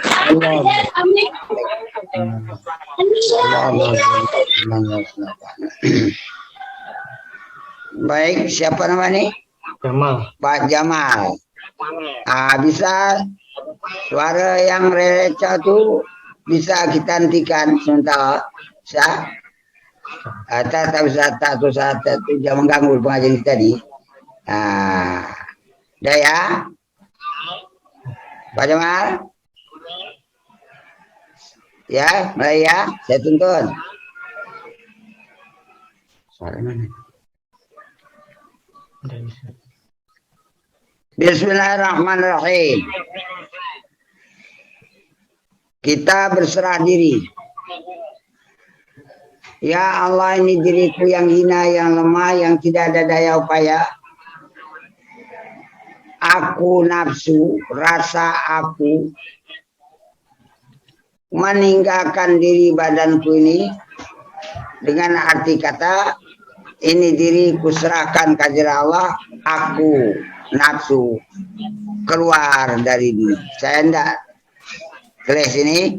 Allah. Baik, siapa namanya? Jamal. Pak Jamal. Bisa suara yang receh tuh bisa kita hentikan sementara. Bisa? Tak bisa satu jangan mengganggu pengajian kita tadi. Udah ya, Pak Jamal. Ya, mulai ya, saya tuntun. Suara mana? Bismillahirrahmanirrahim. Kita berserah diri. Ya Allah, ini diriku yang hina, yang lemah, yang tidak ada daya upaya. Aku nafsu, rasa aku meninggalkan diri badanku ini dengan arti kata ini diriku serahkan ke Allah, aku nafsu keluar dari diri. Saya enggak keles ini.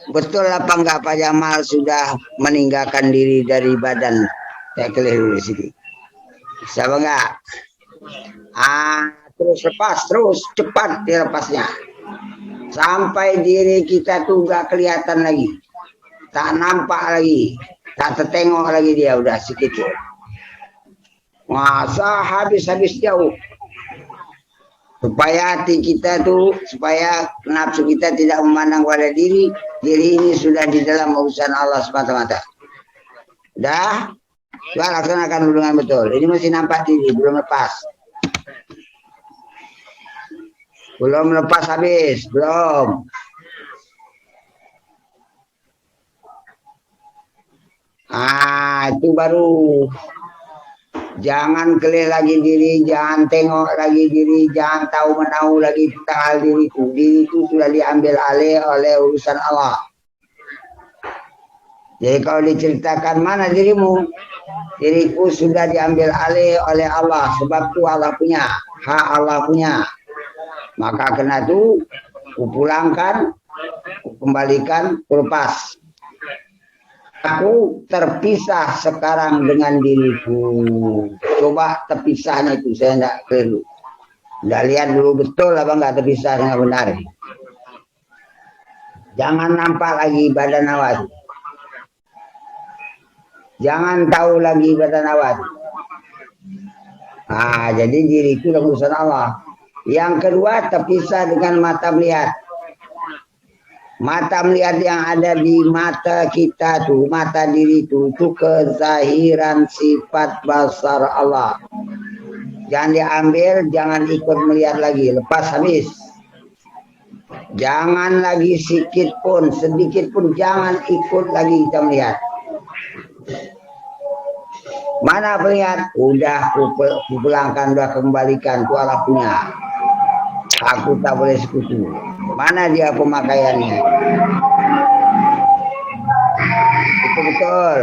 Betul apa enggak Pak Jamal sudah meninggalkan diri dari badan? Saya keliru di sini. Siapa enggak? Terus lepas, terus cepat dilepasnya. Sampai diri kita tuh gak kelihatan lagi. Tak nampak lagi. Tak tertengok lagi dia udah sedikit. Masa habis-habis jauh. Supaya hati kita tuh, supaya nafsu kita tidak memandang pada diri. Diri ini sudah di dalam urusan Allah semata-mata. Udah? Coba laksanakan dulu dengan betul. Ini masih nampak diri, belum lepas. Belum lepas habis, belum. Itu baru. Jangan kelih lagi diri, jangan tengok lagi diri, jangan tahu menahu lagi tentang hal diriku. Diriku sudah diambil alih oleh urusan Allah. Jadi kalau diceritakan mana dirimu, diriku sudah diambil alih oleh Allah. Sebab itu Allah punya, hak Allah punya. Maka kena itu kupulangkan, kembalikan, kulepas. Aku terpisah sekarang dengan diriku. Coba terpisahnya itu saya tidak keliru. Tidak lihat dulu betul apa enggak terpisah dengan benar. Jangan nampak lagi badan awak. Jangan tahu lagi badan awak. Jadi diriku dalam urusan Allah. Yang kedua terpisah dengan mata melihat. Mata melihat yang ada di mata kita tuh, mata diri itu kezahiran sifat basar Allah. Jangan diambil, jangan ikut melihat lagi, lepas habis. Jangan lagi sedikit pun jangan ikut lagi kita melihat. Mana melihat? Udah kupulangkan, udah kembalikan, ku Allah punya. Aku tak boleh sekutu. Mana dia pemakaiannya? Itu betul.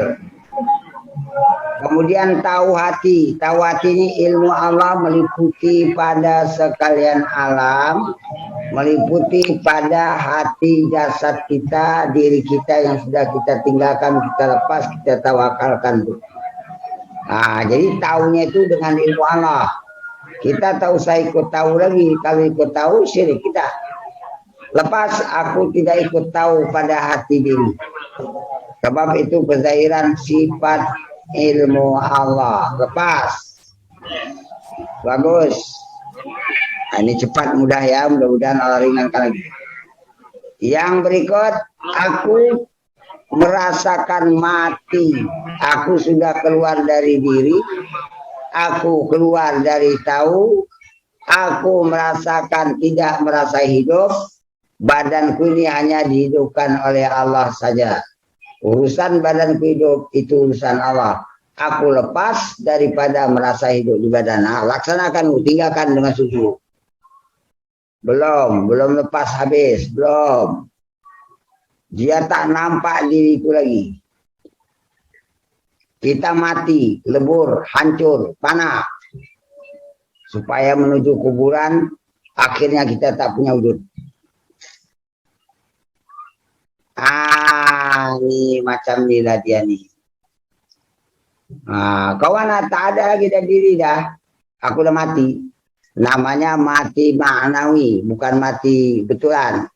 Kemudian tahu hati. Tahu hati ini ilmu Allah meliputi pada sekalian alam. Meliputi pada hati jasad kita, diri kita yang sudah kita tinggalkan, kita lepas, kita tawakalkan. Jadi tahunya itu dengan ilmu Allah. Kita tahu saya ikut tahu lagi. Kalau ikut tahu syirik kita. Lepas aku tidak ikut tahu pada hati diri. Sebab itu kezahiran sifat ilmu Allah. Lepas. Bagus. Ini cepat mudah ya. Mudah-mudahan Allah ringankan lagi. Yang berikut. Aku merasakan mati. Aku sudah keluar dari diri. Aku keluar dari tahu, aku merasakan tidak merasa hidup, badanku ini hanya dihidupkan oleh Allah saja. Urusan badanku hidup itu urusan Allah. Aku lepas daripada merasa hidup di badan. Laksanakan, tinggalkan dengan susu. Belum lepas habis, belum. Dia tak nampak diriku lagi. Kita mati, lebur, hancur, panah. Supaya menuju kuburan, akhirnya kita tak punya wujud. Ini macam ni lah dia ni. Kawan tak ada lagi dah diri dah. Aku dah mati. Namanya mati ma'nawi, bukan mati betulan.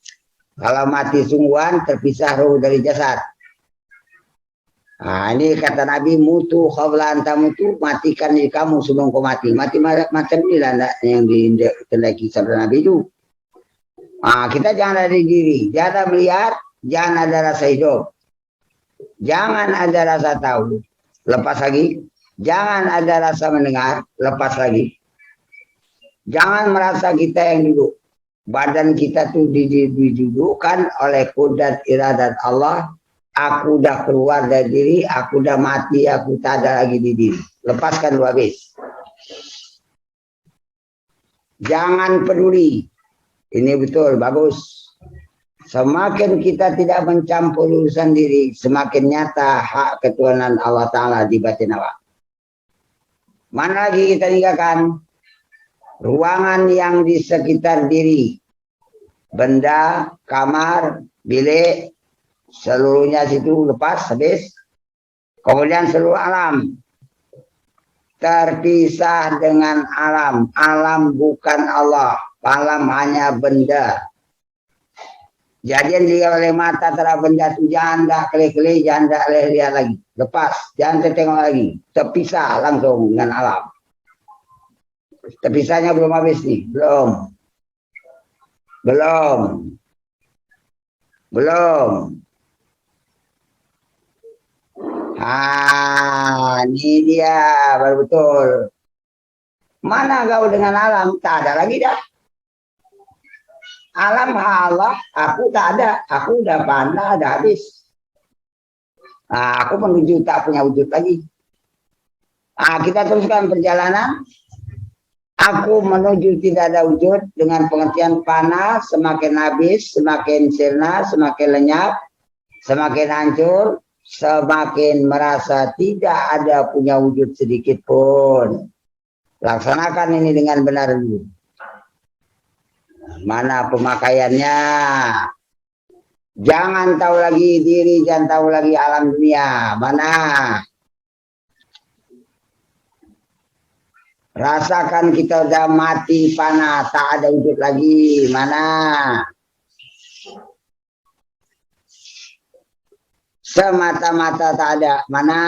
Kalau mati sungguhan, terpisah roh dari jasad. Ini kata Nabi, mutu khawla anta mutu, matikan diri kamu sebelum kau mati. Mati macam ni lah yang ditendaki sabda Nabi itu. Kita jangan ada diri, jangan melihat, jangan ada rasa hidup. Jangan ada rasa tahu, lepas lagi. Jangan ada rasa mendengar, lepas lagi. Jangan merasa kita yang duduk. Badan kita tuh didudukkan oleh kudrat iradat Allah. Aku dah keluar dari diri, aku dah mati, aku tak ada lagi di diri. Lepaskan dulu habis. Jangan peduli. Ini betul, bagus. Semakin kita tidak mencampur urusan diri, semakin nyata hak ketuhanan Allah Ta'ala di batin awak. Mana lagi kita tinggalkan? Ruangan yang di sekitar diri. Benda, kamar, bilik, seluruhnya situ lepas, habis. Kemudian seluruh alam. Terpisah dengan alam. Alam bukan Allah. Alam hanya benda. Jadian jika oleh mata terhadap benda itu, jangan tak kelih-kelih, jangan tak lihat lagi. Lepas, jangan tertengok lagi. Terpisah langsung dengan alam. Terpisahnya belum habis nih, belum. Ini dia, baru betul. Mana kau dengan alam? Tak ada lagi dah. Alam Allah, aku tak ada. Aku udah pandai, dah habis. Aku menuju tak punya wujud lagi. Kita teruskan perjalanan. Aku menuju tidak ada wujud dengan pengertian panah, semakin habis, semakin sirna, semakin lenyap, semakin hancur, semakin merasa tidak ada punya wujud sedikit pun. Laksanakan ini dengan benar dulu. Mana pemakaiannya? Jangan tahu lagi diri, jangan tahu lagi alam dunia. Mana? Rasakan kita udah mati panah, tak ada wujud lagi. Mana? Semata-mata tak ada. Mana?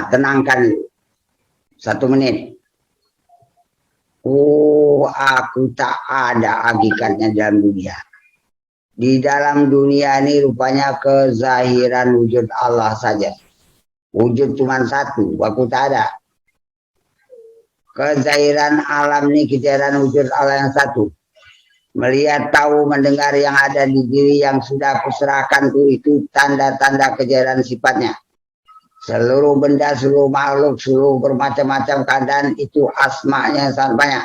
Tenangkan 1 menit. Aku tak ada hakikatnya dalam dunia. Di dalam dunia ini rupanya kezahiran wujud Allah saja. Wujud cuma satu, aku tak ada. Kezahiran alam ini kezahiran wujud Allah yang satu. Melihat, tahu, mendengar yang ada di diri yang sudah aku serahkan itu tanda-tanda kejahiran sifatnya. Seluruh benda, seluruh makhluk, seluruh bermacam-macam keadaan itu asma'nya sangat banyak.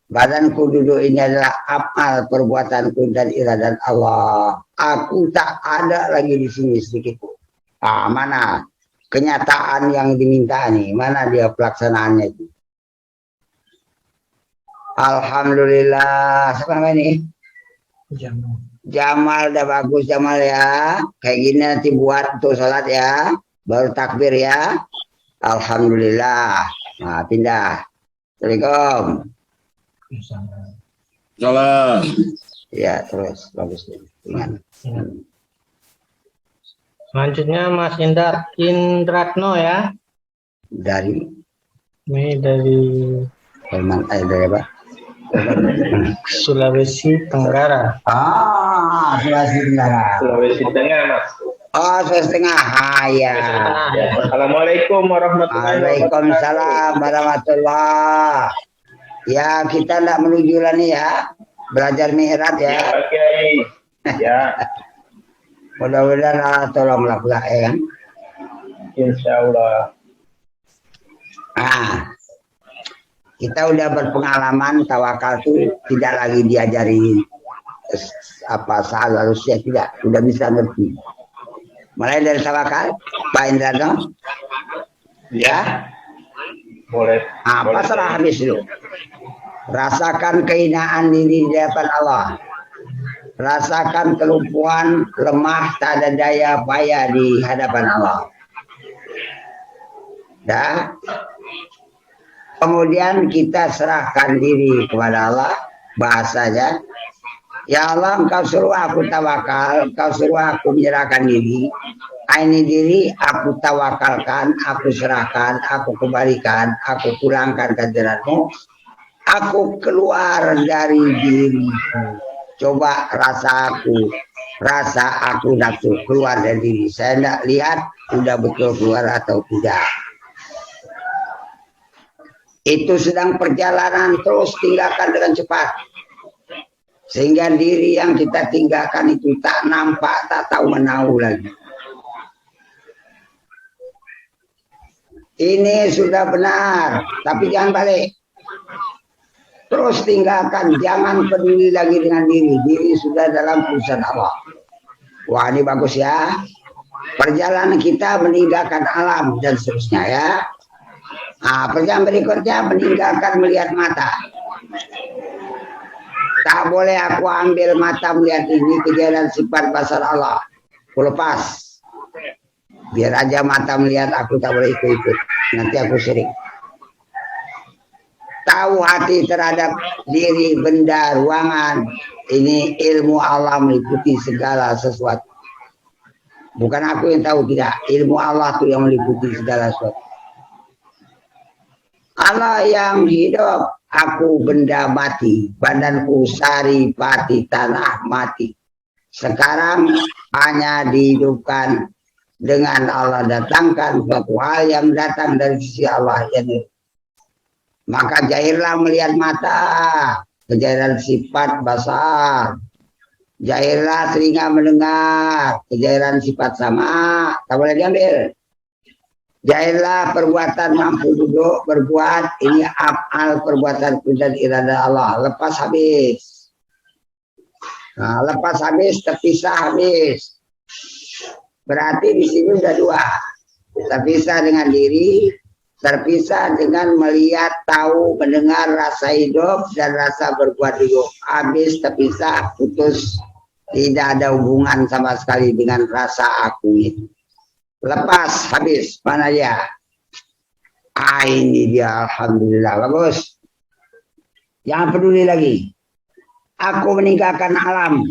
Badanku duduk ini adalah amal perbuatanku dan iradat Allah. Aku tak ada lagi di sini sedikit pun. Mana kenyataan yang diminta nih? Mana dia pelaksanaannya itu? Alhamdulillah. Siapa namanya ini? Jamal dah bagus Jamal ya. Kayak gini nanti buat untuk sholat ya. Baru takbir ya. Alhamdulillah. Pindah. Assalamualaikum. Salam. Ya terus bagus. Ingat. Selanjutnya Mas Indratno ya. Dari. Ini dari Dari apa? Sulawesi Tenggara. Sulawesi Tenggara. Sulawesi Tengah, Mas. Sulawesi Tengah. Ya. Assalamualaikum warahmatullahi wabarakatuh. Waalaikumsalam warahmatullah. Ya, kita tidak menuju lah nih ya. Belajar mihrab ya. Ya, Pak Kiai. Ya. Mudah-mudahan Allah tolonglah pula ya kan. Insya Allah. Kita udah berpengalaman tawakal itu tidak lagi diajari apa seharusnya, tidak, sudah bisa ngerti. Mulai dari tawakal, Pak Indrano. Ya. Boleh. Pasrah habis dulu. Rasakan kehinaan diri di hadapan Allah. Rasakan kelumpuhan, lemah, tak ada daya payah di hadapan Allah. Dah. Kemudian kita serahkan diri kepada Allah. Bahasanya, ya Allah, engkau suruh aku tawakal, engkau suruh aku menyerahkan diri. Ini diri aku tawakalkan, aku serahkan, aku kembalikan, aku pulangkan ke hadiratmu. Aku keluar dari diriku. Coba rasa aku nafsu keluar dari diri. Saya tidak lihat sudah betul keluar atau tidak. Itu sedang perjalanan, terus tinggalkan dengan cepat. Sehingga diri yang kita tinggalkan itu tak nampak, tak tahu menahu lagi. Ini sudah benar, tapi jangan balik. Terus tinggalkan, jangan peduli lagi dengan diri. Diri sudah dalam urusan Allah. Wah, ini bagus ya. Perjalanan kita meninggalkan alam dan seterusnya ya. Nah, perjalanan berikutnya meninggalkan melihat mata. Tak boleh aku ambil mata melihat ini kejadian sifat basar Allah. Aku lepas. Biar aja mata melihat, aku tak boleh ikut-ikut. Nanti aku syirik. Tahu hati terhadap diri, benda, ruangan. Ini ilmu Allah meliputi segala sesuatu. Bukan aku yang tahu, tidak. Ilmu Allah itu yang meliputi segala sesuatu. Allah yang hidup, aku benda mati. Badanku sari pati, tanah mati. Sekarang hanya dihidupkan dengan Allah datangkan suatu hal yang datang dari sisi Allah. Yani, maka jahirlah melihat mata, kejadian sifat basar. Jahirlah telinga mendengar, kejadian sifat sama, tak boleh diambil. Jahirlah perbuatan mampu duduk, berbuat, ini af'al perbuatan dan irada Allah. Lepas habis. Nah, lepas habis, terpisah habis. Berarti di sini sudah dua. Terpisah dengan diri, terpisah dengan melihat, tahu, mendengar, rasa hidup, dan rasa berbuat hidup. Habis, terpisah, putus. Tidak ada hubungan sama sekali dengan rasa aku itu. Lepas, habis, mana dia? Ini dia, Alhamdulillah, bagus. Jangan peduli lagi. Aku meninggalkan alam.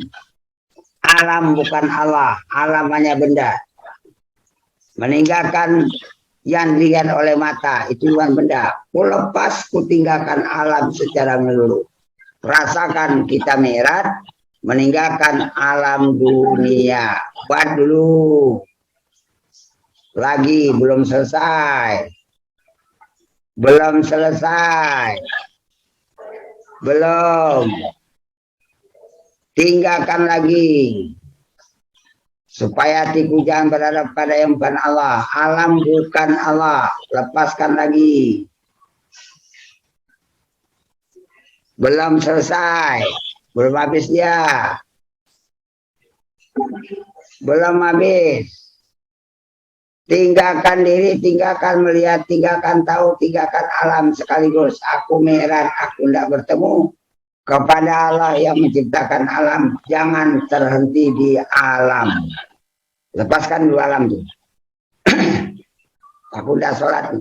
Alam bukan Allah, alam hanya benda. Meninggalkan yang dilihat oleh mata, itu bukan benda. Ku lepas, ku tinggalkan alam secara menyeluruh. Rasakan kita mi'raj, meninggalkan alam dunia. Buat dulu. Lagi belum selesai. Belum selesai. Belum. Tinggalkan lagi. Supaya hatiku jangan berada pada yang bukan Allah. Alam bukan Allah. Lepaskan lagi. Belum selesai. Belum habis dia. Belum habis. Tinggalkan diri, tinggalkan melihat, tinggalkan tahu, tinggalkan alam sekaligus. Aku mi'raj, aku tidak bertemu kepada Allah yang menciptakan alam. Jangan terhenti di alam. Lepaskan dua alam itu. Aku udah sholat.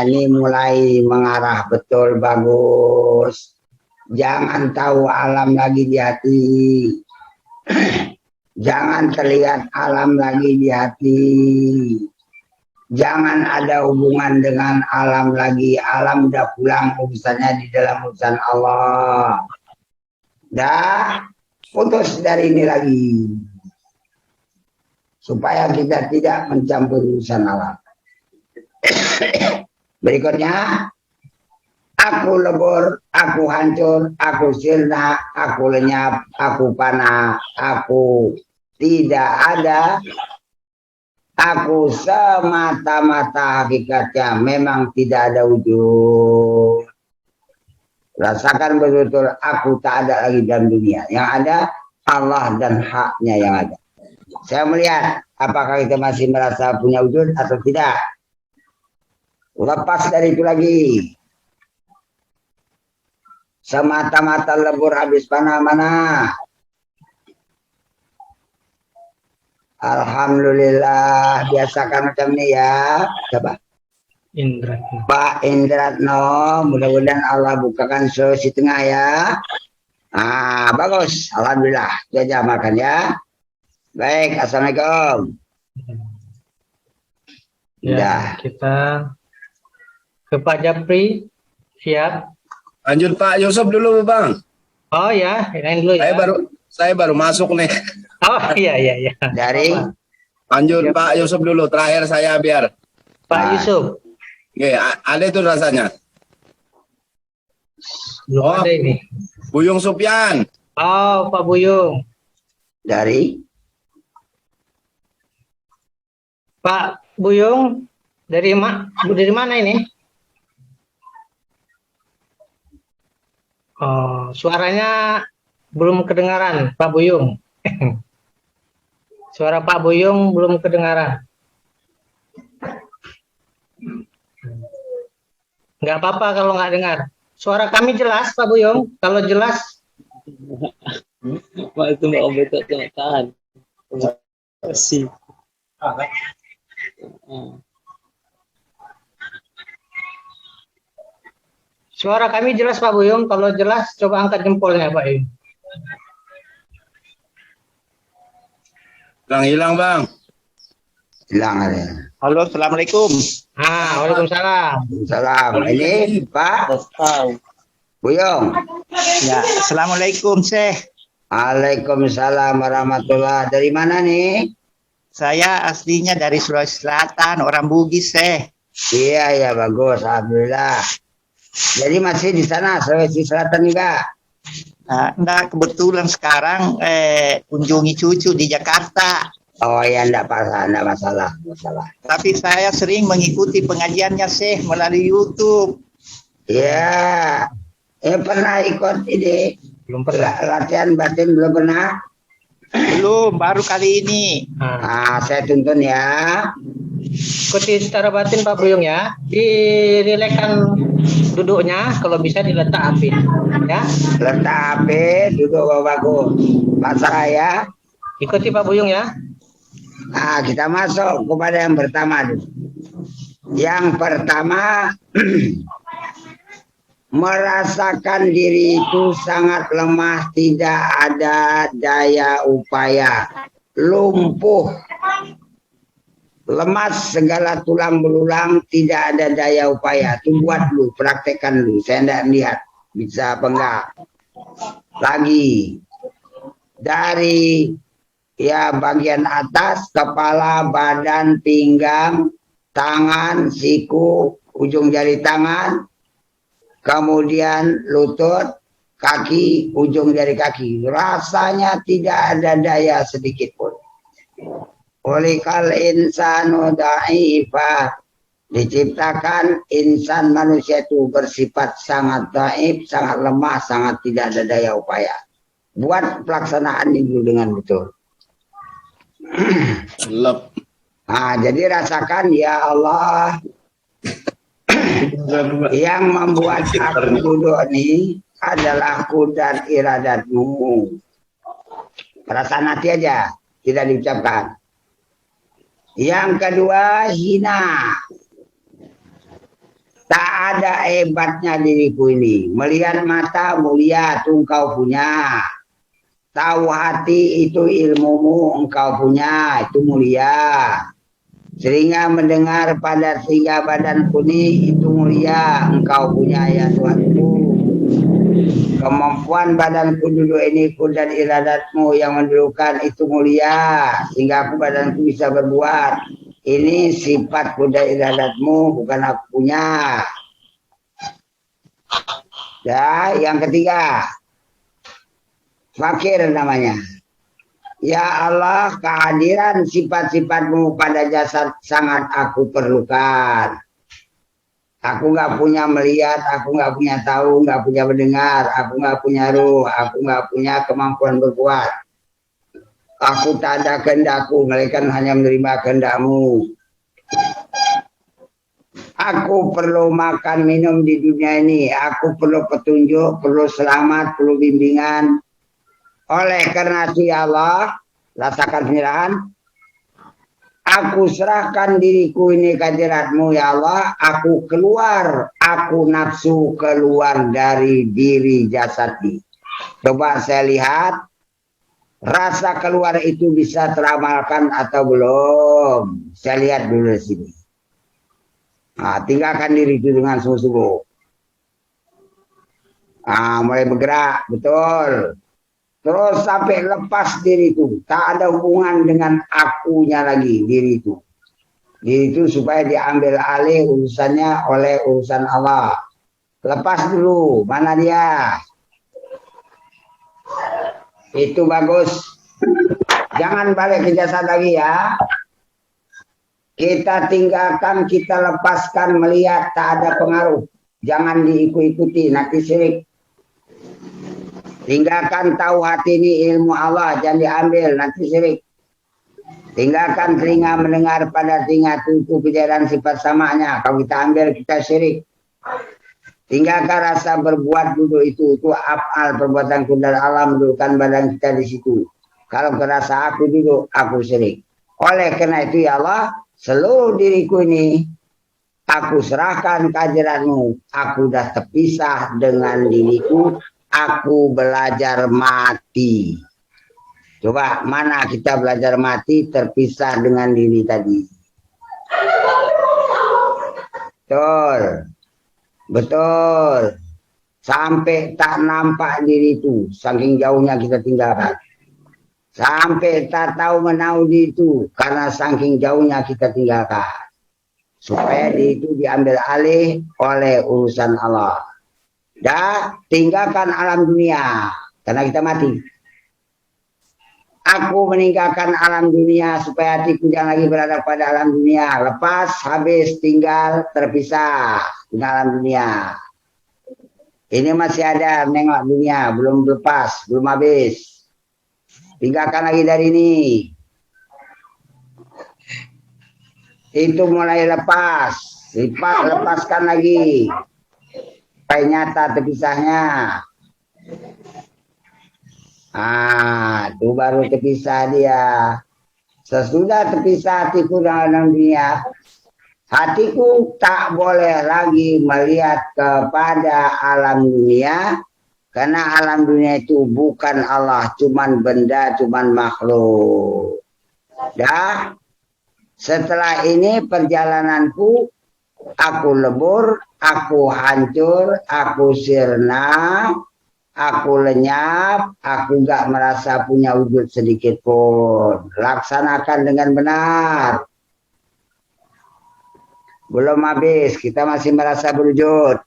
Ini mulai mengarah betul, bagus. Jangan tahu alam lagi di hati. Jangan terlihat alam lagi di hati. Jangan ada hubungan dengan alam lagi. Alam udah pulang urusannya di dalam urusan Allah. Dah putus dari ini lagi. Supaya kita tidak mencampur urusan alam. Berikutnya. Aku lebur, aku hancur, aku sirna, aku lenyap, aku panah, aku tidak ada. Aku semata-mata hakikatnya memang tidak ada wujud. Rasakan betul-betul aku tak ada lagi dalam dunia. Yang ada Allah dan haknya yang ada. Saya melihat apakah kita masih merasa punya wujud atau tidak. Lepas dari itu lagi. Semata-mata lebur habis mana-mana. Alhamdulillah, biasakan macam ini ya. Coba. Indratno. Pak Indratno, mudah-mudahan Allah bukakan solusi tengah ya. Bagus. Alhamdulillah. Itu aja makan ya. Baik, Assalamualaikum. Ya, kita ke Pak Japri. Siap. Lanjut Pak Yusuf dulu Bang. Oh ya, yang dulu ya. Saya baru masuk nih. Oh iya. Dari Lanjut Pak Yusuf dulu, terakhir saya biar. Pak Yusuf. Oke, ada itu rasanya. Belum ada ini. Buyung Supyan. Oh, Pak Buyung. dari Pak Buyung dari mana ini? Oh, suaranya belum kedengaran, Pak Buyung. Suara Pak Buyung belum kedengaran. Nggak apa-apa kalau nggak dengar. Suara kami jelas, Pak Buyung. Kalau jelas. Pak itu Mbak Om itu tahan. Kasih. Suara kami jelas, Pak Buyung. Kalau jelas, coba angkat jempolnya, Pak Buyung. Hilang Bang. hilang ada. Halo, assalamualaikum. Waalaikumsalam. Salam. Ini Pak Buyung. Ya, assalamualaikum Syekh. Waalaikumsalam warahmatullah. Dari mana nih? Saya aslinya dari Sulawesi Selatan, orang Bugis Syekh. Iya, bagus. Alhamdulillah. Jadi masih di sana, Sulawesi Selatan juga? Nah, enggak, kebetulan sekarang kunjungi cucu di Jakarta. Oh ya, enggak masalah. Tapi saya sering mengikuti pengajiannya Syekh melalui YouTube. Iya. Pernah ikut ini? Belum pernah. Latihan batin belum pernah? Belum, baru kali ini. Saya tuntun ya. Ikuti secara batin Pak Buyung ya. Dirilekkan duduknya, kalau bisa diletak api. Ya. Letak HP, duduk bagus. Pasrah ya. Ikuti Pak Buyung ya. Kita masuk kepada yang pertama dulu. Yang pertama, merasakan diri itu sangat lemah, tidak ada daya upaya, lumpuh, lemas segala tulang belulang, tidak ada daya upaya. Itu buat dulu, praktekkan dulu. Saya tidak lihat bisa apa enggak. Lagi dari bagian atas, kepala, badan, pinggang, tangan, siku, ujung jari tangan, kemudian lutut, kaki, ujung jari kaki. Rasanya tidak ada daya sedikit pun. Ulikal insanu dha'ifa. Diciptakan insan manusia itu bersifat sangat dhaif, sangat lemah, sangat tidak ada daya upaya. Buat pelaksanaan ini dulu dengan betul. Jadi rasakan ya Allah, yang membuat aku duduk ini adalah qudrat iradatmu. Perasaan hati aja, tidak diucapkan. Yang kedua, hina. Tak ada hebatnya diriku ini. Melihat mata mulia, itu engkau punya. Tahu hati itu ilmumu, engkau punya, itu mulia. Sehingga mendengar pada tiga badanku ini, itu mulia, engkau punya ya Tuhanku. Kemampuan badanku dulu ini, qudrat iradatmu yang mendudukan itu mulia. Sehingga aku badanku bisa berbuat. Ini sifat qudrat iradatmu, bukan aku punya. Ya, yang ketiga. Fakir namanya. Ya Allah, kehadiran sifat-sifatmu pada jasad sangat aku perlukan. Aku nggak punya melihat, aku nggak punya tahu, nggak punya mendengar, aku nggak punya ruh, aku nggak punya kemampuan berbuat. Aku tak ada kehendakku, melainkan hanya menerima kehendakmu. Aku perlu makan minum di dunia ini. Aku perlu petunjuk, perlu selamat, perlu bimbingan. Oleh karena itu ya Allah, rasakan penyerahan. Aku serahkan diriku ini ke hadirat-Mu ya Allah. Aku keluar, aku nafsu keluar dari diri jasad ini. Coba saya lihat, rasa keluar itu bisa teramalkan atau belum? Saya lihat dulu di sini. Nah, tinggalkan diri itu dengan sungguh-sungguh. Mulai bergerak, betul. Terus sampai lepas diri itu. Tak ada hubungan dengan akunya lagi, diri itu. Diri itu supaya diambil alih urusannya oleh urusan Allah. Lepas dulu, mana dia? Itu bagus. Jangan balik ke jasad lagi ya. Kita tinggalkan, kita lepaskan, melihat tak ada pengaruh. Jangan diikuti, nanti syirik. Tinggalkan tahu hati ini ilmu Allah, jangan diambil, nanti syirik. Tinggalkan telinga mendengar pada telinga itu kejadian sifat samanya. Kalau kita ambil, kita syirik. Tinggalkan rasa berbuat dulu itu af'al perbuatan kudar alam, dudukkan badan kita di situ. Kalau kerasa aku duduk, aku syirik. Oleh karena itu ya Allah, seluruh diriku ini aku serahkan ke hadirat-Mu. Aku dah terpisah dengan diriku. Aku belajar mati. Coba mana kita belajar mati terpisah dengan diri tadi. Betul. Betul. Sampai tak nampak diri itu. Saking jauhnya kita tinggalkan. Sampai tak tahu menahu diri itu. Karena saking jauhnya kita tinggalkan. Supaya diri itu diambil alih oleh urusan Allah. Dan tinggalkan alam dunia. Karena kita mati. Aku meninggalkan alam dunia supaya hatiku jangan lagi berada pada alam dunia. Lepas, habis, tinggal, terpisah dengan alam dunia. Ini masih ada menengok dunia. Belum lepas, belum habis. Tinggalkan lagi dari ini. Itu mulai lepas. Lepaskan lagi. Supaya nyata terpisahnya. Itu baru terpisah dia. Sesudah terpisah hatiku dengan dunia, hatiku tak boleh lagi melihat kepada alam dunia. Karena alam dunia itu bukan Allah, cuman benda, cuman makhluk. Dah, setelah ini perjalananku, aku lebur, aku hancur, aku sirna, aku lenyap, aku gak merasa punya wujud sedikit pun. Laksanakan dengan benar. Belum habis, kita masih merasa berwujud.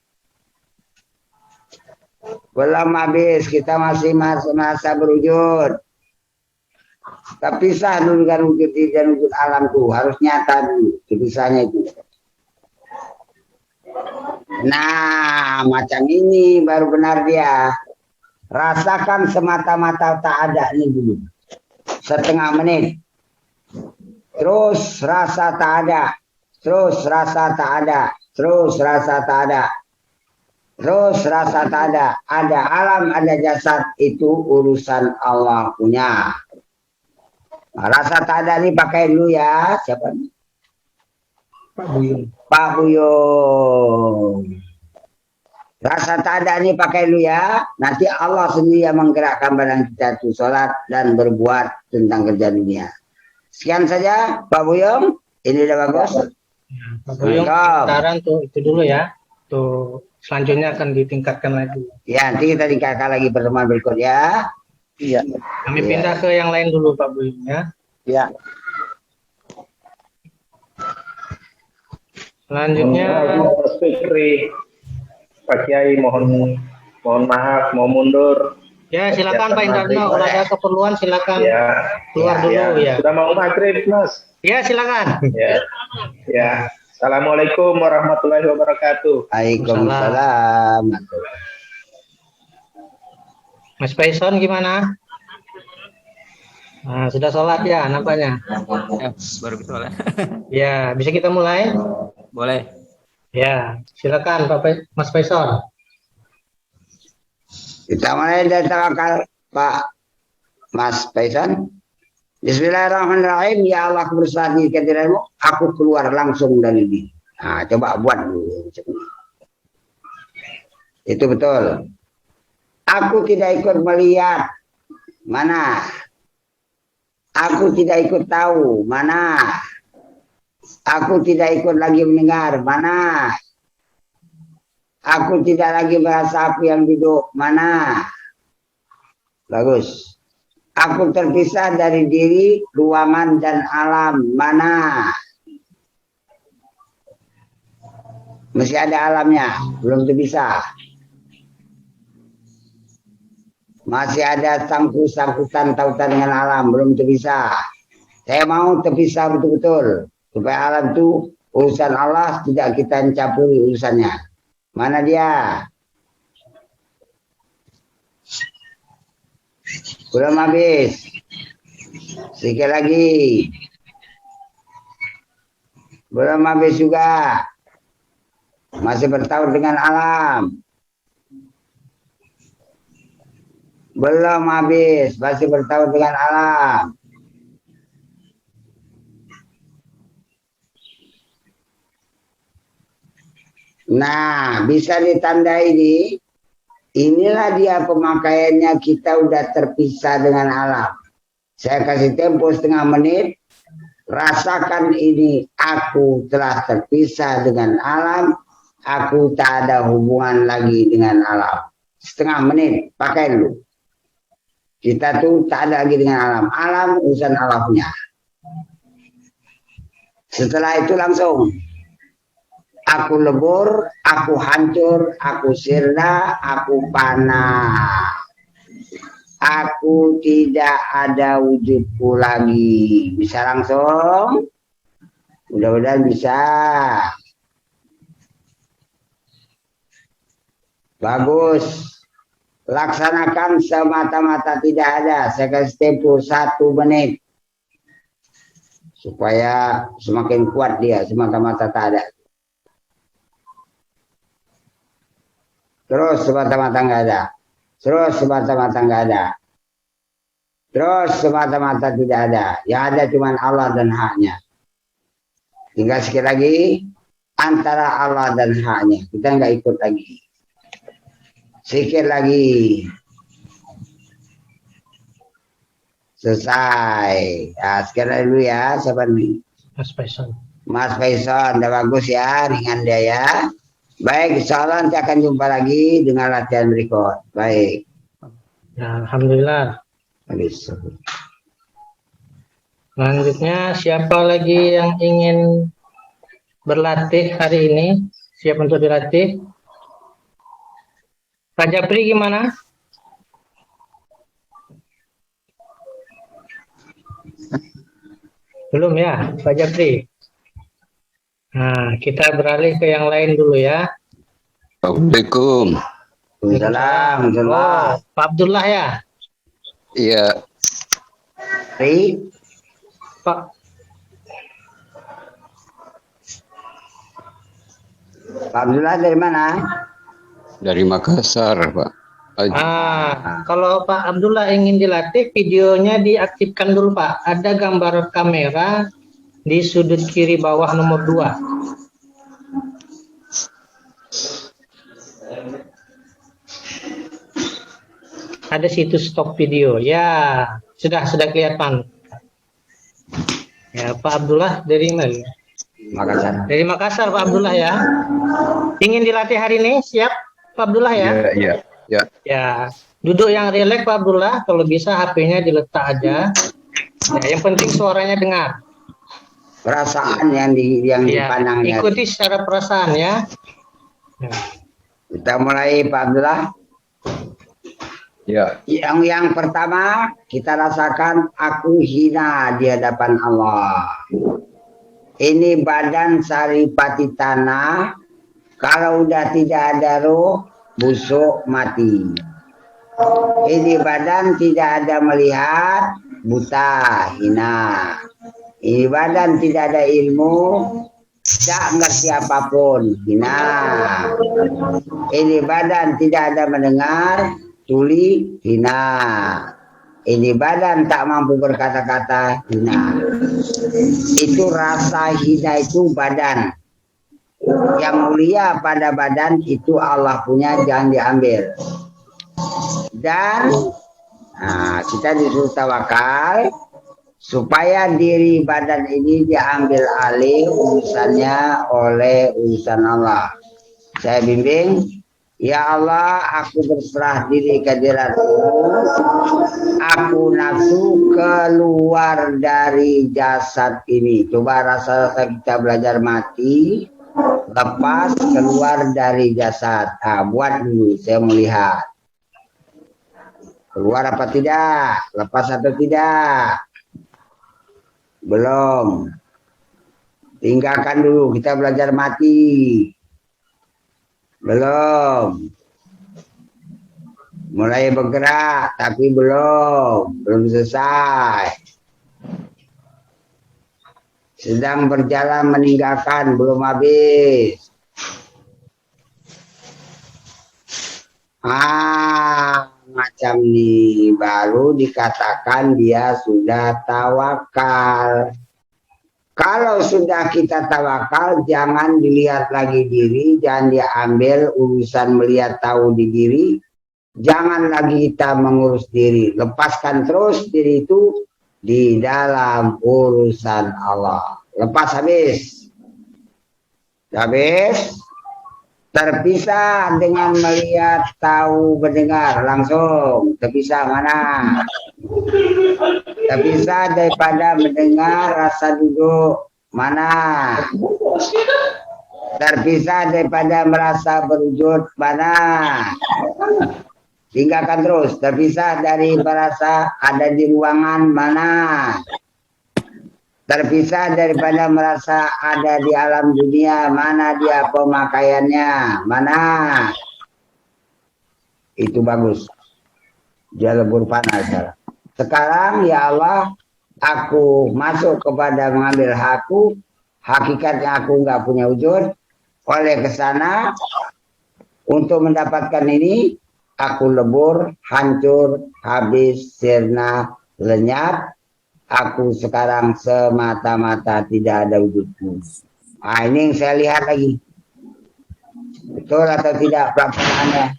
Belum habis, kita masih merasa berwujud. Terpisah dulu dengan wujud diri dan wujud alam tuh. Harus nyata dulu, terpisahnya itu. Nah, macam ini baru benar dia. Rasakan semata-mata tak ada nih dulu. Setengah menit. Terus rasa tak ada. Terus rasa tak ada. Terus rasa tak ada. Terus rasa tak ada. Ada alam, ada jasad. Itu urusan Allah punya. Nah, rasa tak ada nih pakai dulu ya. Siapa nih? Pak Buyung. Pak Buyung. Rasa tak ada ini pakai dulu ya. Nanti Allah sendiri yang menggerakkan badan kita itu sholat dan berbuat tentang kerja dunia. Sekian saja Pak Buyung. Ini udah bagus. Pak Buyung, sekarang tuh itu dulu ya. Tuh selanjutnya akan ditingkatkan lagi. Ya, nanti kita tingkatkan lagi pertemuan berikut ya. Iya. Kami pindah ke yang lain dulu Pak Buyung ya. Ya. Selanjutnya Mas Fikri, Pak Kiai mohon maaf, mau mundur. ya silakan Pak Indarno, kalau ada keperluan silakan keluar dulu ya. Sudah mau maghrib, Mas. Ya silakan. Ya. Assalamualaikum warahmatullahi wabarakatuh. Waalaikumsalam. Mas Faison gimana? Nah, sudah sholat ya nampaknya. Ya, baru sholat. Ya, bisa kita mulai? Boleh. Ya, silakan Mas Faisal. Kita mulai dari tawakal Pak Mas Faisal. Bismillahirrahmanirrahim. Ya Allah, bersatu kehadiranmu, aku keluar langsung dari ini. Nah, coba buat dulu. Itu betul. Aku tidak ikut melihat. Mana? Aku tidak ikut tahu. Mana? Aku tidak ikut lagi mendengar. Mana? Aku tidak lagi merasa apa yang duduk. Mana? Bagus. Aku terpisah dari diri, ruangan, dan alam. Mana? Masih ada alamnya, belum terpisah. Masih ada sangkutan tautan dengan alam, belum terpisah. Saya mau terpisah betul-betul. Supaya alam itu urusan Allah, tidak kita campuri urusannya. Mana dia? Belum habis. Sedikit lagi. Belum habis juga. Masih bertaut dengan alam. Belum habis. Masih bertaut dengan alam. Nah, bisa ditandai ini. Inilah dia pemakaiannya, kita udah terpisah dengan alam. Saya kasih tempo setengah menit. Rasakan ini, aku telah terpisah dengan alam. Aku tak ada hubungan lagi dengan alam. Setengah menit, pakai dulu. Kita tuh tak ada lagi dengan alam. Alam urusan alamnya. Setelah itu langsung. Aku lebur, aku hancur, aku sirna, aku panah. Aku tidak ada wujudku lagi. Bisa langsung? Mudah-mudahan bisa. Bagus. Laksanakan semata-mata tidak ada. Saya kasih tempo 1 menit. Supaya semakin kuat dia, semata-mata tak ada. Terus semata-mata nggak ada. Terus semata-mata nggak ada. Terus semata-mata tidak ada. Yang ada cuma Allah dan haknya. Tinggal sekali lagi. Antara Allah dan haknya. Kita nggak ikut lagi. Sikit lagi. Selesai. Nah, sekarang dulu ya. Siapa nih? Mas Faisal. Mas Faisal. Udah bagus ya. Ringan dia ya. Baik, insyaallah nanti akan jumpa lagi dengan latihan berikut. Baik. Ya, alhamdulillah. Habis. Selanjutnya, siapa lagi yang ingin berlatih hari ini? Siap untuk dilatih? Pak Japri gimana? Belum ya, Pak Japri? Nah, kita beralih ke yang lain dulu ya. Assalamualaikum. Waalaikumsalam. Oh, Pak Abdullah ya? Iya, Pak Abdullah dari mana? dari Makassar, Pak. Kalau Pak Abdullah ingin dilatih, videonya diaktifkan dulu, Pak. Ada gambar kamera di sudut kiri bawah nomor 2. Ada situs stop video. Ya, sudah kelihatan. Ya, Pak Abdullah dari mana? Makassar. Dari Makassar, Pak Abdullah ya. Ingin dilatih hari ini? Siap, Pak Abdullah ya? Iya. Ya, duduk yang rileks Pak Abdullah. Kalau bisa HP-nya diletak aja. Ya, yang penting suaranya dengar. Perasaan yang dipandangnya. Ikuti secara perasaan ya. Kita mulai Pak Abdullah. Ya. Yang pertama kita rasakan aku hina di hadapan Allah. Ini badan saripati tanah. Kalau udah tidak ada roh, busuk mati. Ini badan tidak ada melihat, buta, hina. Ini badan tidak ada ilmu, tidak ngerti apapun, hina. Ini badan tidak ada mendengar, tuli, hina. Ini badan tak mampu berkata-kata, hina. Itu rasa hina itu badan. Yang mulia pada badan itu Allah punya, jangan diambil. Dan kita disuruh tawakal supaya diri badan ini diambil alih urusannya oleh urusan Allah. Saya bimbing, ya Allah, aku berserah diri ke hadirat-Mu. Aku nafsu keluar dari jasad ini. Coba rasa-rasa kita belajar mati, lepas keluar dari jasad. Buat dulu, saya melihat. Keluar apa tidak? Lepas atau tidak? Belum. Tinggalkan dulu, kita belajar mati. Belum. Mulai bergerak, tapi belum selesai. Sedang berjalan meninggalkan, belum habis. Macam ini baru dikatakan dia sudah tawakal. Kalau sudah kita tawakal, jangan dilihat lagi diri, jangan diambil urusan melihat tahu di diri, jangan lagi kita mengurus diri. Lepaskan terus diri itu di dalam urusan Allah. Lepas habis. Habis. Terpisah dengan melihat, tahu, mendengar langsung. Terpisah mana? Terpisah daripada mendengar, rasa duduk mana? Terpisah daripada merasa berwujud mana? Tinggalkan terus. Terpisah dari merasa ada di ruangan mana? Terpisah daripada merasa ada di alam dunia, mana dia pemakaiannya, mana? Itu bagus. Dia lebur panas. Sekarang ya Allah, aku masuk kepada mengambil hakku, hakikatnya aku nggak punya wujud. Oleh kesana, untuk mendapatkan ini, aku lebur, hancur, habis, sirna, lenyap. Aku sekarang semata-mata tidak ada wujudku. Ini yang saya lihat lagi. Betul atau tidak pelaksanaannya?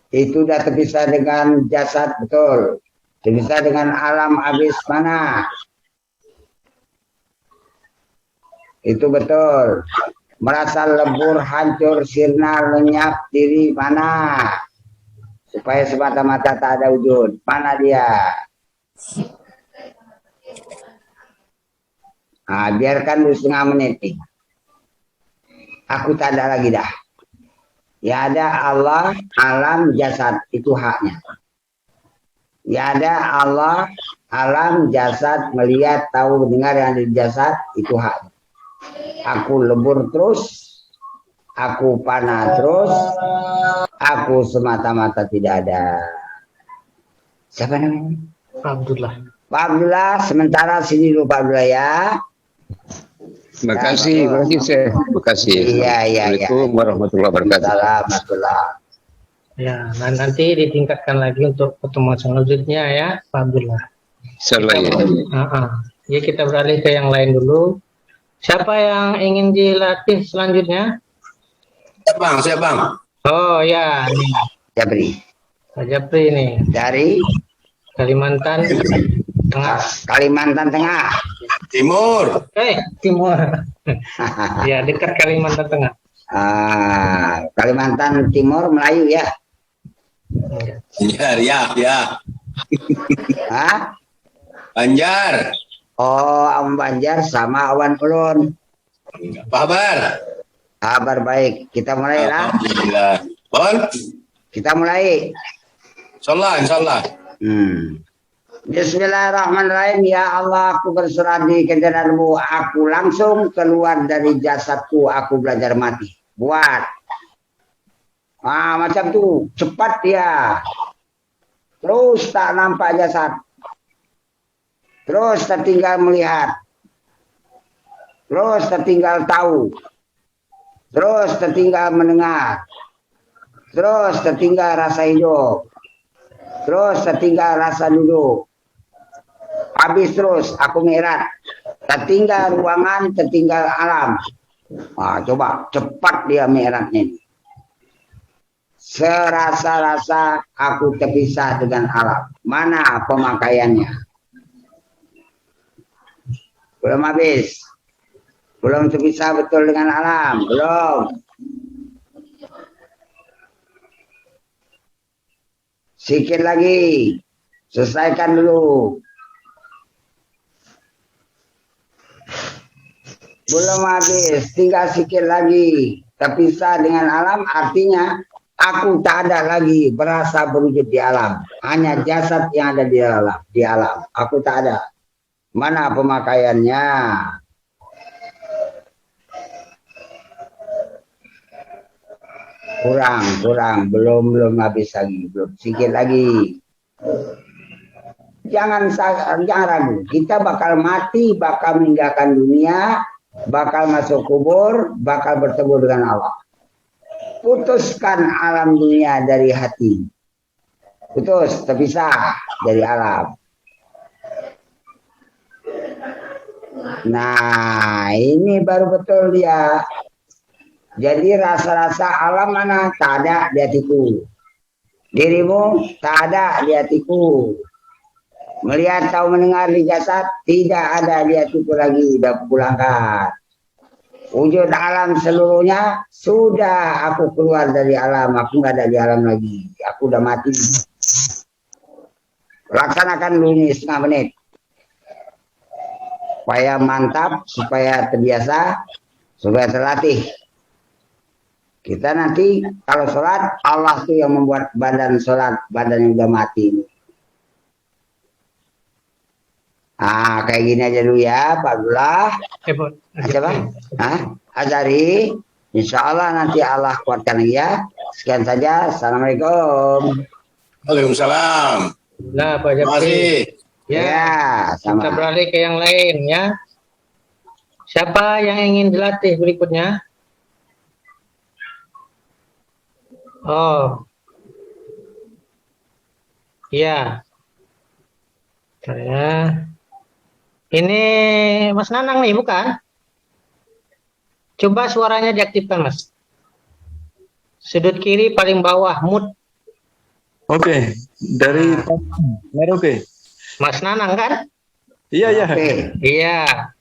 Itu sudah terpisah dengan jasad, betul. Terpisah dengan alam habis mana? Itu betul. Merasa lebur, hancur, sirna, lenyap diri mana? Supaya semata-mata tak ada wujud. Mana dia? Biarkan dulu setengah menit. Aku tak ada lagi dah. Ya ada Allah, alam, jasad. Itu haknya. Ya ada Allah, alam, jasad, melihat, tahu, mendengar yang ada di jasad. Itu haknya. Aku lebur terus. Aku panah terus. Aku semata-mata tidak ada. Siapa namanya? Pak Abdullah. Pak Abdullah, sementara sini dulu Pak Abdullah ya. Terima kasih, Syekh. Terima kasih. Iya. Assalamualaikum warahmatullahi wabarakatuh. Assalamualaikum. Ya, nanti ditingkatkan lagi untuk pertemuan selanjutnya ya, Pak Abdullah. Insyaallah ya. Ya, kita beralih ke yang lain dulu. Siapa yang ingin dilatih selanjutnya? Siap bang. Oh ya, nih. Jabri. Pak Japri nih. Dari Kalimantan Tengah. Kalimantan Tengah. Timur. Timur. Ya, dekat Kalimantan Tengah. Kalimantan Timur Melayu ya. Ya. Hah? Banjar. Oh, awan Banjar sama awan Ulun. Apa kabar? Kabar baik. Kita mulai lah. Alhamdulillah. Bon? Kita mulai. Insyaallah. Bismillahirrahmanirrahim. Ya Allah, aku berserah di kehadiran-Mu. Aku langsung keluar dari jasadku. Aku belajar mati. Buat. Macam tu. Cepat dia. Terus tak nampak jasad. Terus tertinggal melihat. terus tertinggal tahu, terus tertinggal mendengar, terus tertinggal rasa hidup, terus tertinggal rasa duduk. Habis terus aku mi'raj. Tertinggal ruangan, tertinggal alam. Nah, coba cepat dia mi'rajnya. Serasa-rasa aku terpisah dengan alam. Mana pemakaiannya? Belum habis. Belum terpisah betul dengan alam. Belum. Sikit lagi. Selesaikan dulu. Belum habis. Tinggal sikit lagi. Terpisah dengan alam artinya aku tak ada lagi berasa berwujud di alam. Hanya jasad yang ada di alam. Aku tak ada. Mana pemakaiannya? Kurang. Belum habis lagi. Belum. Sikit lagi. Jangan ragu. Kita bakal mati, bakal meninggalkan dunia, bakal masuk kubur, bakal bertemu dengan Allah. Putuskan alam dunia dari hati. Putus, terpisah dari alam. Nah, ini baru betul dia. Jadi rasa-rasa alam mana? Tak ada di hatiku. Dirimu tak ada di hatiku. Melihat tahu mendengar di jasad tidak ada di hatiku lagi. Dah pulangkan. Wujud alam seluruhnya sudah aku keluar dari alam. Aku nggak ada di alam lagi. Aku udah mati. Laksanakan dulu ini setengah menit. Supaya mantap, supaya terbiasa, supaya terlatih. Kita nanti kalau sholat, Allah tuh yang membuat badan sholat, badan yang udah mati ini. Ah, kayak gini aja dulu ya, Pak Abdullah. Siapa? Azari. Insya Allah nanti Allah kuatkan lagi ya. Sekian saja. Assalamualaikum. Waalaikumsalam. Nah, Pak Terima kasih. Ya, sama. kita beralih ke yang lain ya. Siapa yang ingin dilatih berikutnya? Oh, iya. Ini Mas Nanang nih, bukan? Coba suaranya diaktifkan, Mas. Sudut kiri paling bawah, mute. Oke, dari Merauke. Mas Nanang kan? Iya, iya. Oke. Iya.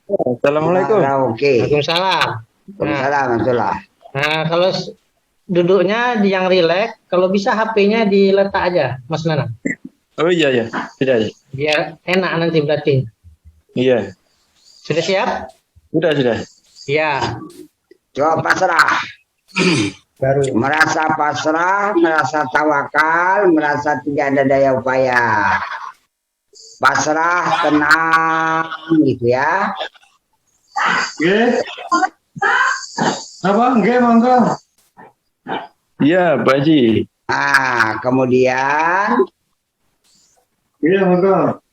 Assalamualaikum. Oke. Waalaikumsalam. Waalaikumsalam. Nah, kalau duduknya yang rileks, kalau bisa HP-nya diletak aja, Mas Nanang. Oh iya, iya. Tidak, ya. Biar enak nanti berarti. Iya. Sudah siap? Sudah. Iya. Coba pasrah. Baru. Merasa pasrah, merasa tawakal, merasa tidak ada daya upaya. Pasrah, tenang, gitu ya. Oke. Apa? Oke, monggo. Iya, Pak Haji. Nah, kemudian Iya, monggo.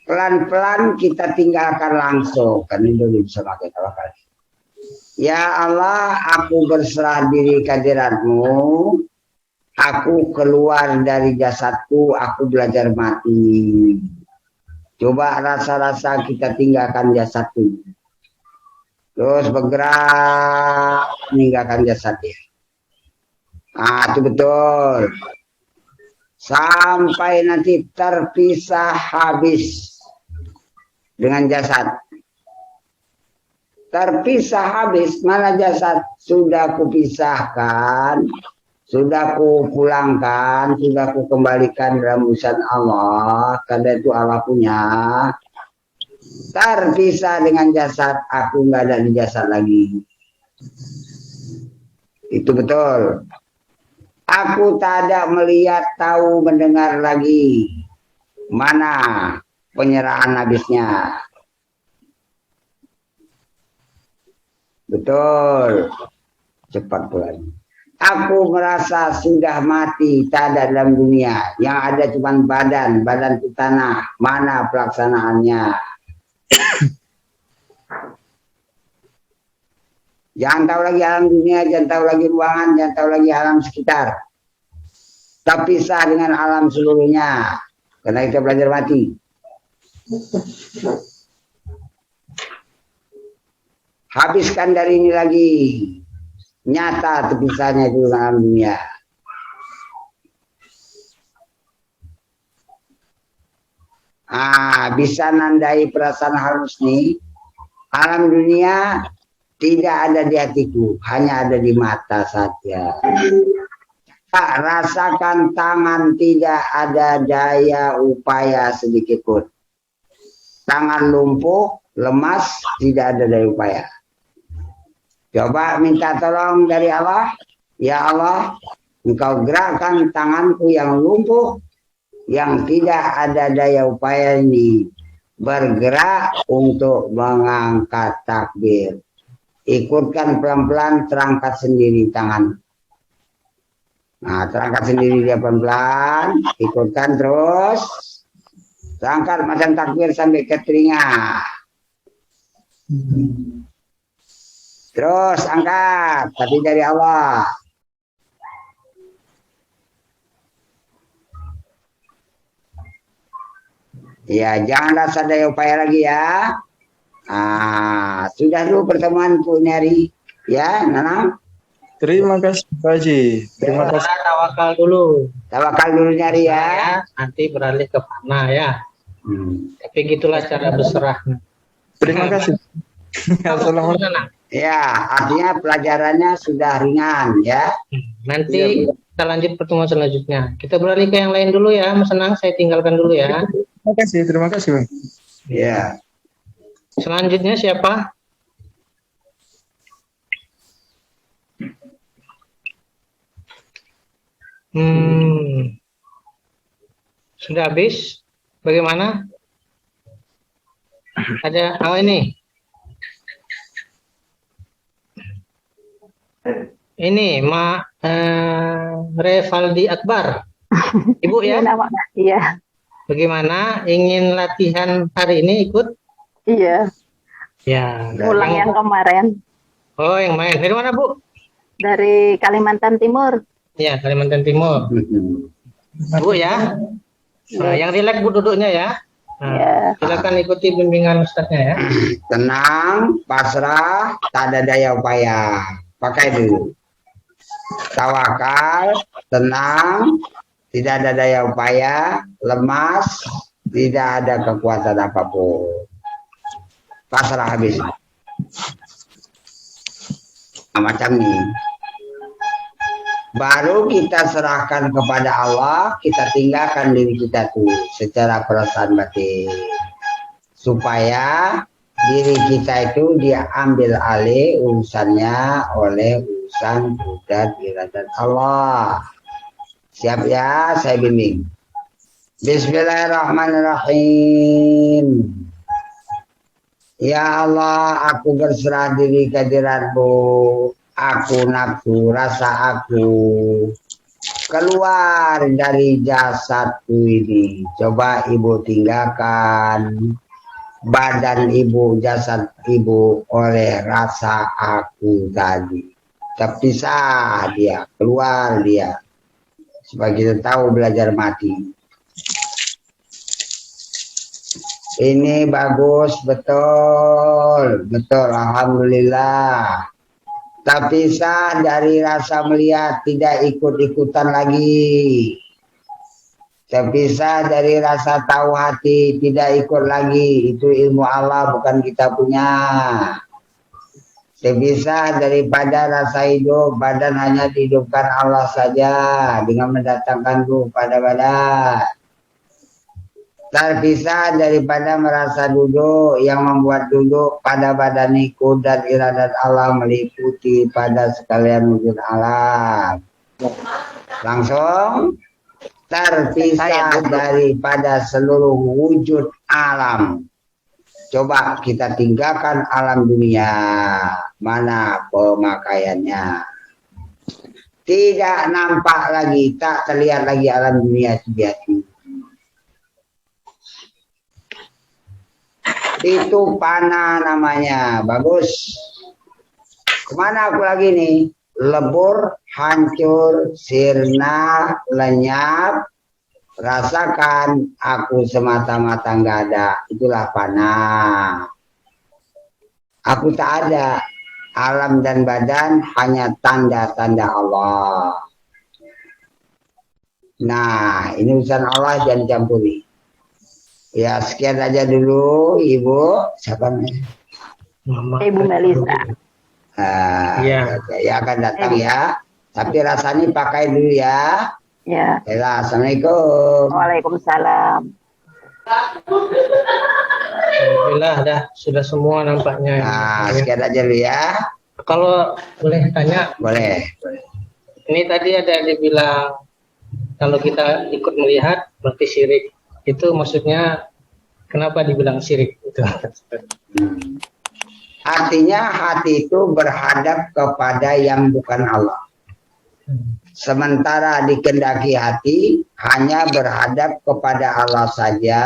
pelan-pelan kita tinggalkan langsung. Kan ini dulu bisa pakai tawakal. Ya Allah, aku berserah diri kehadiratmu. Aku keluar dari jasadku, aku belajar mati. Coba rasa-rasa kita tinggalkan jasadku. Terus bergerak meninggalkan jasadnya. Nah, itu betul. Sampai nanti terpisah habis dengan jasad. Terpisah habis, mana jasad? Sudah kupisahkan, sudah ku pulangkan, sudah ku kembalikan dalam urusan Allah. Karena itu Allah punya. Terpisah dengan jasad, aku nggak ada di jasad lagi. Itu betul. Aku tak ada melihat, tahu, mendengar lagi. Mana penyerahan habisnya? Betul. Cepat pulang. Aku merasa sudah mati, tak ada dalam dunia. Yang ada cuma badan itu tanah. Mana pelaksanaannya? Jangan tahu lagi alam dunia, jangan tahu lagi ruangan, jangan tahu lagi alam sekitar. Terpisah dengan alam seluruhnya. Karena kita belajar mati. Habiskan dari ini lagi. Nyata terpisahnya itu dengan alam dunia. Bisa nandai perasaan halus nih. Alam dunia tidak ada di hatiku, hanya ada di mata saja. Rasakan tangan tidak ada daya upaya sedikit pun. Tangan lumpuh, lemas, tidak ada daya upaya. Coba minta tolong dari Allah. Ya Allah, Engkau gerakkan tanganku yang lumpuh, yang tidak ada daya upaya ini, bergerak untuk mengangkat takbir. Ikutkan pelan-pelan, terangkat sendiri tangan. Nah, terangkat sendiri dia pelan-pelan, ikutkan terus. Terangkat macam takbir sampai ke telinga. Terus angkat, tapi dari Allah. Ya, jangan rasa daya upaya lagi ya. Sudah dulu pertemuan Bu Nyari. Ya, Nana. Terima kasih Pak Haji. Terima kasih. Tawakal dulu. Tawakal dulu Nyari ya. Nanti beralih ke panah ya. Tapi gitulah cara berserah. Terima kasih. Assalamualaikum. Ya, artinya pelajarannya sudah ringan ya. Nanti kita lanjut pertemuan selanjutnya. Kita beralih ke yang lain dulu ya, Mas Senang. Saya tinggalkan dulu ya. Terima kasih Bang. Ya. Selanjutnya siapa? Sudah habis? Bagaimana? Ada ini. Ini Revaldi Akbar. Ibu ya? Iya. Bagaimana? Ingin latihan hari ini ikut? Iya. Ya. Ulang yang kemarin. Oh, yang main. Dari mana, Bu? Dari Kalimantan Timur. Iya, Kalimantan Timur. Bu ya. Nah, yang rileks Bu duduknya ya. Nah, silakan ikuti bimbingan Ustaznya ya. Tenang, pasrah, tak ada daya upaya. Pakai dulu. Tawakal, tenang, tidak ada daya upaya, lemas, tidak ada kekuatan apapun. Pasrah habis. Macam ini. Baru kita serahkan kepada Allah, kita tinggalkan diri kita tuh secara perasaan batin. Supaya diri kita itu diambil alih urusannya oleh urusan qudrah iradat Allah. Siap ya, saya bimbing. Bismillahirrahmanirrahim. Ya Allah, aku berserah diri kehadiratmu. Aku nafsu rasa aku keluar dari jasadku ini. Coba ibu tinggalkan badan ibu, jasad ibu oleh rasa aku tadi. Terpisah dia, keluar dia. Supaya kita tahu belajar mati. Ini bagus, betul, betul, alhamdulillah. Terpisah dari rasa melihat, tidak ikut-ikutan lagi. Terpisah dari rasa tahu hati, tidak ikut lagi. Itu ilmu Allah, bukan kita punya. Terpisah daripada rasa hidup, badan hanya dihidupkan Allah saja dengan mendatangkan ruh pada badan. Terpisah daripada merasa duduk yang membuat duduk pada badaniku dan iradat Allah meliputi pada sekalian wujud alam. Langsung terpisah daripada seluruh wujud alam. Coba kita tinggalkan alam dunia. Mana pemakaiannya? Tidak nampak lagi, tak terlihat lagi alam dunia sejati. Itu panah namanya, bagus. Kemana aku lagi nih? Lebur, hancur, sirna, lenyap. Rasakan aku semata-mata nggak ada. Itulah fana. Aku tak ada. Alam dan badan hanya tanda-tanda Allah. Nah, ini urusan Allah, jangan campuri. Ya, sekian aja dulu, Ibu. Siapa namanya? Ibu Melisa. Iya. Ya akan datang ya. Tapi rasanya pakai dulu ya. Ya. Ya, Assalamualaikum. Waalaikumsalam. Alhamdulillah dah sudah semua nampaknya. Nah, sekian aja dulu ya. Kalau boleh tanya, Boleh. ini tadi ada dibilang kalau kita ikut melihat berarti syirik. Itu maksudnya kenapa dibilang syirik itu? Artinya hati itu berhadap kepada yang bukan Allah. Sementara dikendaki hati hanya berhadap kepada Allah saja,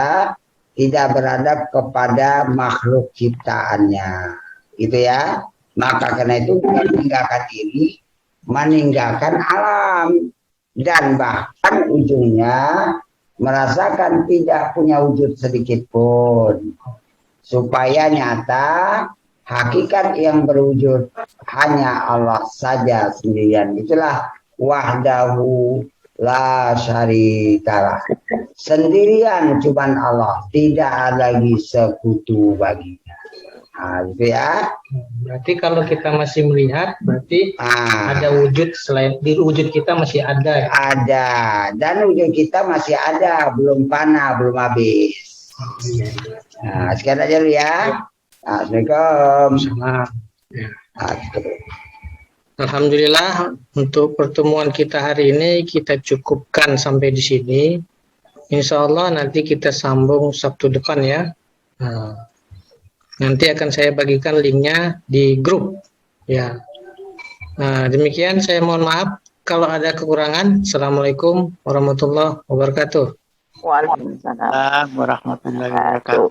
tidak berhadap kepada makhluk ciptaannya. Gitu ya. Maka karena itu meninggalkan diri, meninggalkan alam. Dan bahkan ujungnya merasakan tidak punya wujud sedikit pun. Supaya nyata hakikat yang berwujud hanya Allah saja sendirian. Itulah wahdahu la syarikalah. Sendirian cuman Allah, tidak ada lagi sekutu baginya. Nah, gitu ya. Berarti kalau kita masih melihat, berarti ada wujud selain di wujud kita masih ada. Ya? Ada, dan wujud kita masih ada, belum fana, belum habis. Nah, sekian aja dulu ya. Assalamualaikum. Ya. Alhamdulillah untuk pertemuan kita hari ini kita cukupkan sampai di sini. Insya Allah nanti kita sambung Sabtu depan ya. Nanti akan saya bagikan linknya di grup ya. Nah, demikian saya mohon maaf kalau ada kekurangan. Assalamualaikum warahmatullahi wabarakatuh. Waalaikumsalam Warahmatullahi wabarakatuh.